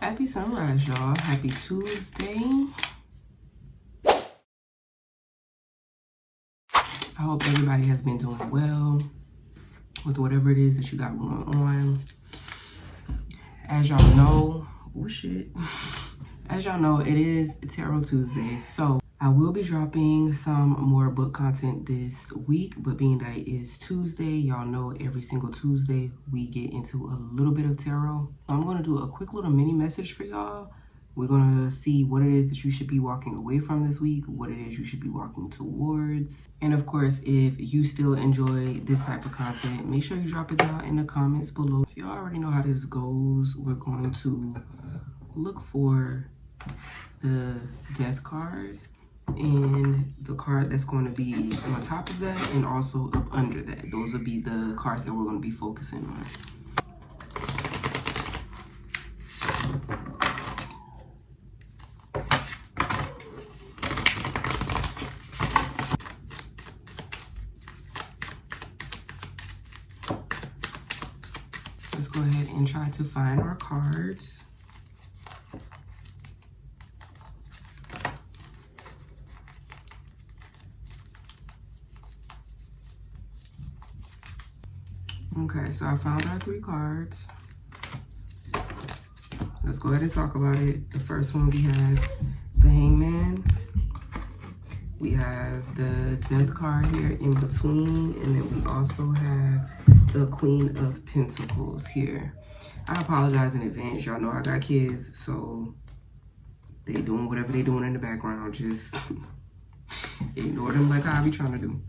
Happy sunrise, y'all. Happy Tuesday. I hope everybody has been doing well with whatever it is that you got going on. As y'all know, oh shit. As y'all know, it is Tarot Tuesday, so I will be dropping some more book content this week, but being that it is Tuesday, y'all know every single Tuesday we get into a little bit of tarot. So I'm going to do a quick little mini message for y'all. We're going to see what it is that you should be walking away from this week, what it is you should be walking towards. And of course, if you still enjoy this type of content, make sure you drop it down in the comments below. So y'all already know how this goes. We're going to look for the Death card and the card that's going to be on top of that and also up under that. Those will be the cards that we're going to be focusing on. Let's go ahead and try to find our cards. Okay, so I found our 3 cards. Let's go ahead and talk about it. The first one, we have the Hangman. We have the Death card here in between, and then we also have the Queen of Pentacles here. I apologize in advance. Y'all know I got kids, so they doing whatever they doing in the background. Just ignore them like I be trying to do.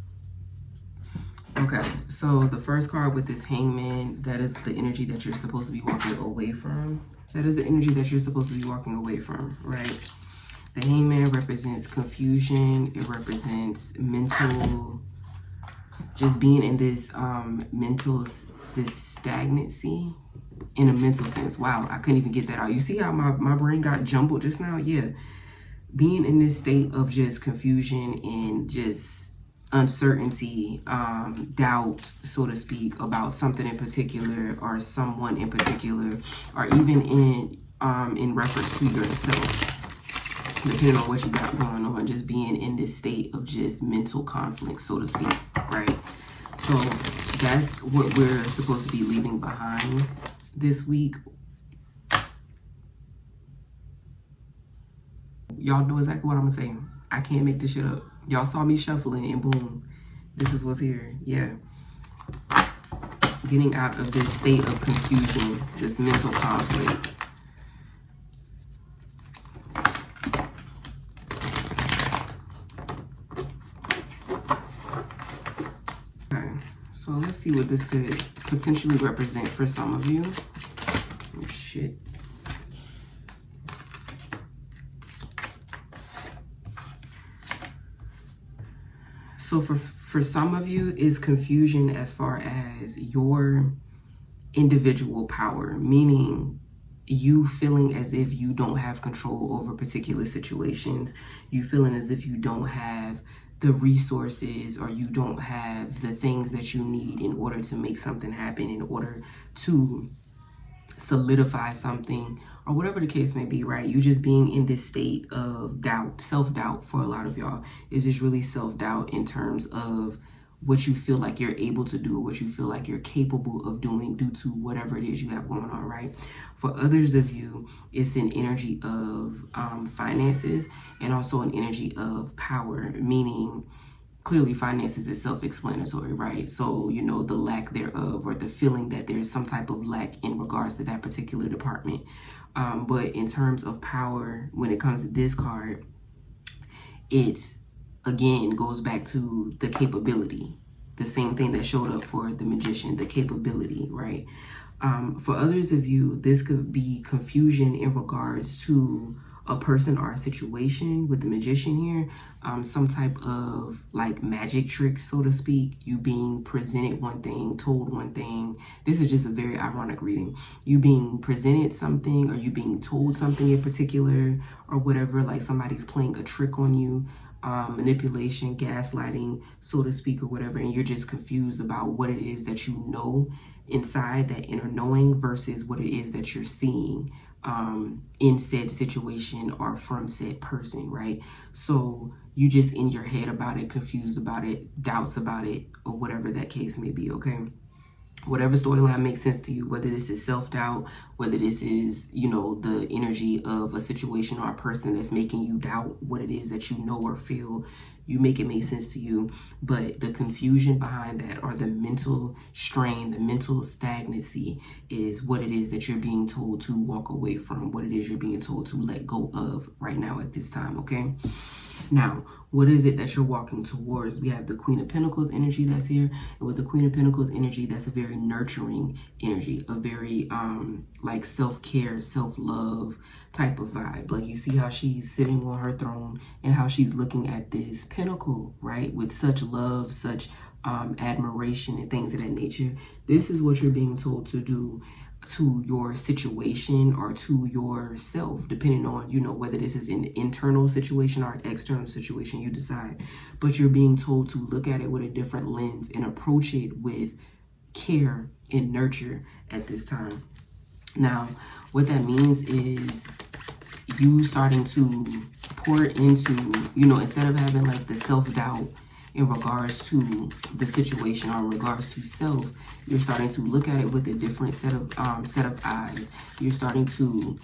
Okay, so the first card with this Hangman, that is the energy that you're supposed to be walking away from. That is the energy that you're supposed to be walking away from, right? The Hangman represents confusion. It represents mental, just being in this this stagnancy in a mental sense. Wow, I couldn't even get that out. You see how my brain got jumbled just now? Yeah. Being in this state of just confusion and just uncertainty, doubt, so to speak, about something in particular or someone in particular, or even in reference to yourself, depending on what you got going on, just being in this state of just mental conflict, so to speak, right? So that's what we're supposed to be leaving behind this week. Y'all know exactly what I'm gonna say. I can't make this shit up. Y'all saw me shuffling and boom, this is what's here. Yeah. Getting out of this state of confusion, this mental conflict. Okay, so let's see what this could potentially represent for some of you. Oh, shit. So for some of you, is confusion as far as your individual power, meaning you feeling as if you don't have control over particular situations, you feeling as if you don't have the resources or you don't have the things that you need in order to make something happen, in order to solidify something, or whatever the case may be, right? You just being in this state of doubt, self-doubt for a lot of y'all is just really self-doubt in terms of what you feel like you're able to do, what you feel like you're capable of doing due to whatever it is you have going on, right? For others of you, it's an energy of finances and also an energy of power, meaning clearly finances is self-explanatory, right? So, you know, the lack thereof or the feeling that there's some type of lack in regards to that particular department. But in terms of power, when it comes to this card, it's, again, goes back to the capability. The same thing that showed up for the Magician, the capability, right? For others of you, this could be confusion in regards to a person or a situation with the Magician here, some type of like magic trick, so to speak, you being presented one thing, told one thing. This is just a very ironic reading. You being presented something or you being told something in particular or whatever, like somebody's playing a trick on you, manipulation, gaslighting, so to speak, or whatever, and you're just confused about what it is that you know inside, that inner knowing, versus what it is that you're seeing in said situation or from said person, right? So you just in your head about it, confused about it, doubts about it, or whatever that case may be, okay? Whatever storyline makes sense to you, whether this is self-doubt, whether this is, the energy of a situation or a person that's making you doubt what it is that you know or feel, you make it make sense to you. But the confusion behind that, or the mental strain, the mental stagnancy, is what it is that you're being told to walk away from, what it is you're being told to let go of right now at this time, okay? Now, what is it that you're walking towards? We have the Queen of Pentacles energy that's here. And with the Queen of Pentacles energy, that's a very nurturing energy, a very like self-care, self-love type of vibe. Like, you see how she's sitting on her throne and how she's looking at this pentacle, right? With such love, such admiration and things of that nature. This is what you're being told to do to your situation or to yourself, depending on, whether this is an internal situation or an external situation, you decide. But you're being told to look at it with a different lens and approach it with care and nurture at this time. Now, what that means is you starting to pour into, instead of having like the self-doubt in regards to the situation or in regards to self, you're starting to look at it with a different set of eyes. You're starting to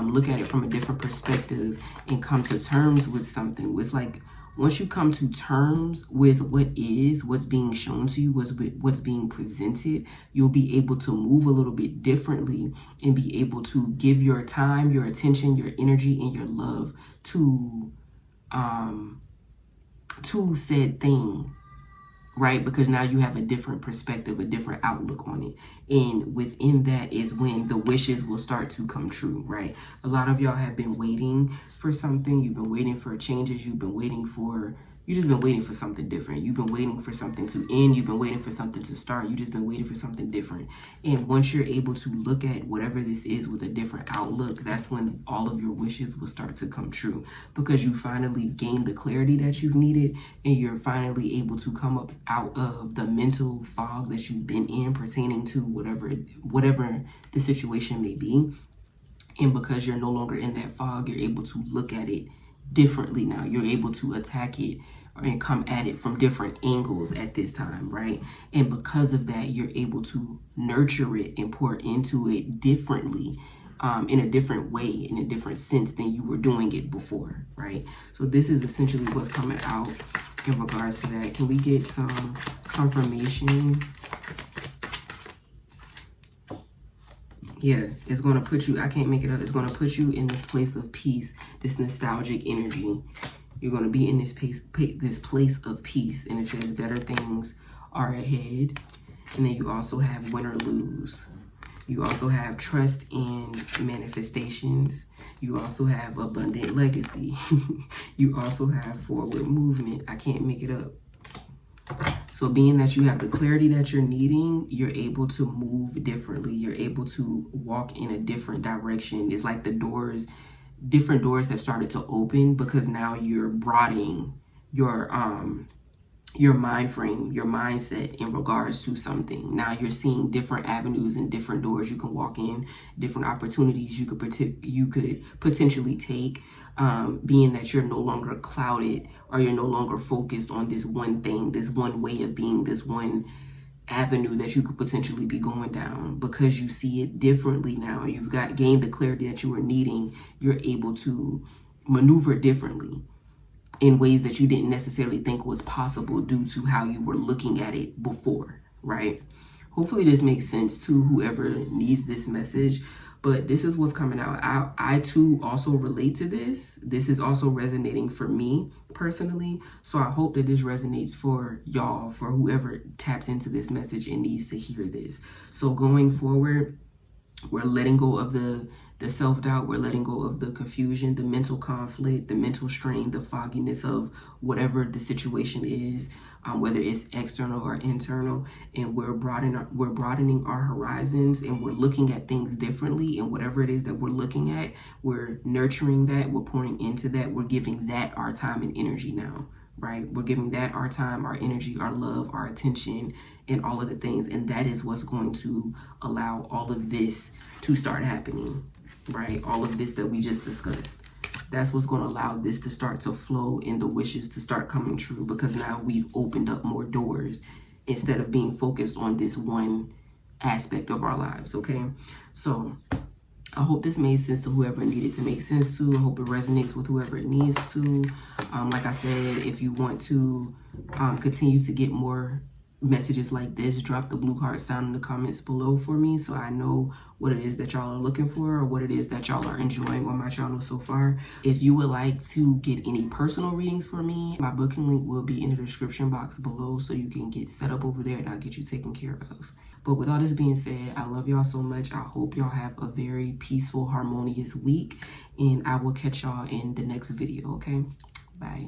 look at it from a different perspective and come to terms with something. It's like, once you come to terms with what's being shown to you, what's being presented, you'll be able to move a little bit differently and be able to give your time, your attention, your energy, and your love to said thing, right? Because now you have a different perspective, a different outlook on it. And within that is when the wishes will start to come true, right? A lot of y'all have been waiting for something. You've been waiting for changes. You've just been waiting for something different. You've been waiting for something to end. You've been waiting for something to start. You've just been waiting for something different. And once you're able to look at whatever this is with a different outlook, that's when all of your wishes will start to come true, because you finally gained the clarity that you've needed, and you're finally able to come up out of the mental fog that you've been in pertaining to whatever the situation may be. And because you're no longer in that fog, you're able to look at it differently now. You're able to attack it and come at it from different angles at this time, right? And because of that, you're able to nurture it and pour into it differently, in a different way, in a different sense than you were doing it before, right? So this is essentially what's coming out in regards to that. Can we get some confirmation? Yeah, it's going to put you, I can't make it up, it's going to put you in this place of peace, this nostalgic energy. You're going to be in this place of peace. And it says better things are ahead. And then you also have win or lose. You also have trust in manifestations. You also have abundant legacy. You also have forward movement. I can't make it up. So being that you have the clarity that you're needing, you're able to move differently. You're able to walk in a different direction. It's like different doors have started to open, because now you're broadening your mind frame, your mindset in regards to something. Now you're seeing different avenues and different doors you can walk in, different opportunities you could potentially take, being that you're no longer clouded, or you're no longer focused on this one thing, this one way of being, this one avenue that you could potentially be going down, because you see it differently now. You've gained the clarity that you were needing. You're able to maneuver differently in ways that you didn't necessarily think was possible due to how you were looking at it before, right? Hopefully this makes sense to whoever needs this message. But this is what's coming out. I too also relate to this. This is also resonating for me personally. So I hope that this resonates for y'all, for whoever taps into this message and needs to hear this. So going forward, we're letting go of the self-doubt. We're letting go of the confusion, the mental conflict, the mental strain, the fogginess of whatever the situation is, whether it's external or internal. And we're broadening our horizons, and we're looking at things differently. And whatever it is that we're looking at, we're nurturing that, we're pouring into that, we're giving that our time and energy now, right? We're giving that our time, our energy, our love, our attention, and all of the things. And that is what's going to allow all of this to start happening. right? All of this that we just discussed. That's what's going to allow this to start to flow and the wishes to start coming true, because now we've opened up more doors instead of being focused on this one aspect of our lives, okay? So I hope this made sense to whoever it needed to make sense to. I hope it resonates with whoever it needs to. Like I said, if you want to continue to get more messages like this, drop the blue heart sign in the comments below for me so I know what it is that y'all are looking for or what it is that y'all are enjoying on my channel so far. If you would like to get any personal readings for me, my booking link will be in the description box below so you can get set up over there and I'll get you taken care of. But with all this being said, I love y'all so much. I hope y'all have a very peaceful, harmonious week, and I will catch y'all in the next video, okay? Bye.